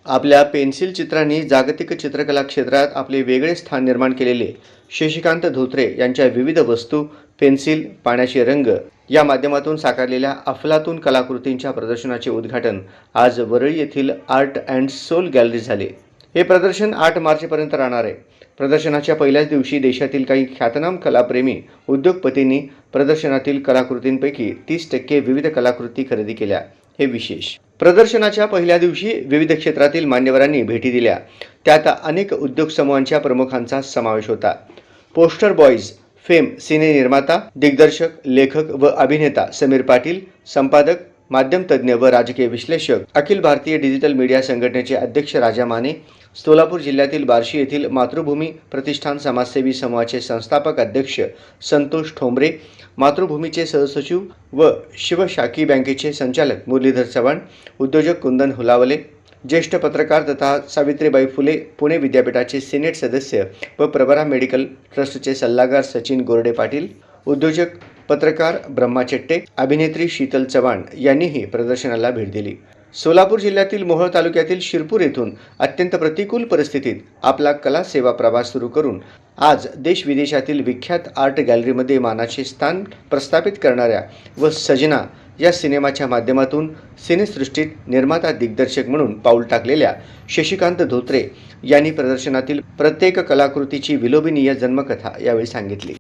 आपल्या पेन्सिल चित्रांनी जागतिक चित्रकला क्षेत्रात आपले वेगळे स्थान निर्माण केलेले शशिकांत धोत्रे यांच्या विविध वस्तू, पेन्सिल, पाण्याचे रंग या माध्यमातून साकारलेल्या अफलातून कलाकृतींच्या प्रदर्शनाचे उद्घाटन आज वरळी येथील आर्ट अँड सोल गॅलरी झाले। हे प्रदर्शन 8 मार्चपर्यंत राहणार आहे। प्रदर्शनाच्या पहिल्याच दिवशी देशातील काही ख्यातनाम कलाप्रेमी उद्योगपतींनी प्रदर्शनातील कलाकृतींपैकी 30% विविध कलाकृती खरेदी केल्या। हे विशेष। प्रदर्शनाच्या पहिल्या दिवशी विविध क्षेत्रातील मान्यवरांनी भेटी दिल्या। त्यात अनेक उद्योग समूहांच्या प्रमुखांचा समावेश होता। पोस्टर बॉयज फेम सिने निर्माता, दिग्दर्शक, लेखक व अभिनेता समीर पाटील, संपादक, माध्यम तज्ञ व राजकीय विश्लेषक, अखिल भारतीय डिजिटल मीडिया संघटनेचे अध्यक्ष राजा माने, सोलापूर जिल्ह्यातील बार्शी येथील मातृभूमी प्रतिष्ठान समाजसेवी समूहाचे संस्थापक अध्यक्ष संतोष ठोंबरे, मातृभूमीचे सहसचिव व शिवशाखी बँकेचे संचालक मुरलीधर चव्हाण, उद्योजक कुंदन हुलावले, ज्येष्ठ पत्रकार तथा सावित्रीबाई फुले पुणे विद्यापीठाचे सिनेट सदस्य व प्रवरा मेडिकल ट्रस्टचे सल्लागार सचिन गोरडे पाटील, उद्योजक पत्रकार ब्रह्मा चेट्टे, अभिनेत्री शीतल चव्हाण यांनीही प्रदर्शनाला भेट दिली। सोलापूर जिल्ह्यातील मोहोळ तालुक्यातील शिरपूर येथून अत्यंत प्रतिकूल परिस्थितीत आपला कला सेवा प्रवास सुरू करून आज देश विदेशातील विख्यात आर्ट गॅलरीमध्ये मानाचे स्थान प्रस्थापित करणाऱ्या व सजना या सिनेमाच्या माध्यमातून सिनेसृष्टीत निर्माता दिग्दर्शक म्हणून पाऊल टाकलेल्या शशिकांत धोत्रे यांनी प्रदर्शनातील प्रत्येक कलाकृतीची विलोभनीय जन्मकथा यावेळी सांगितली।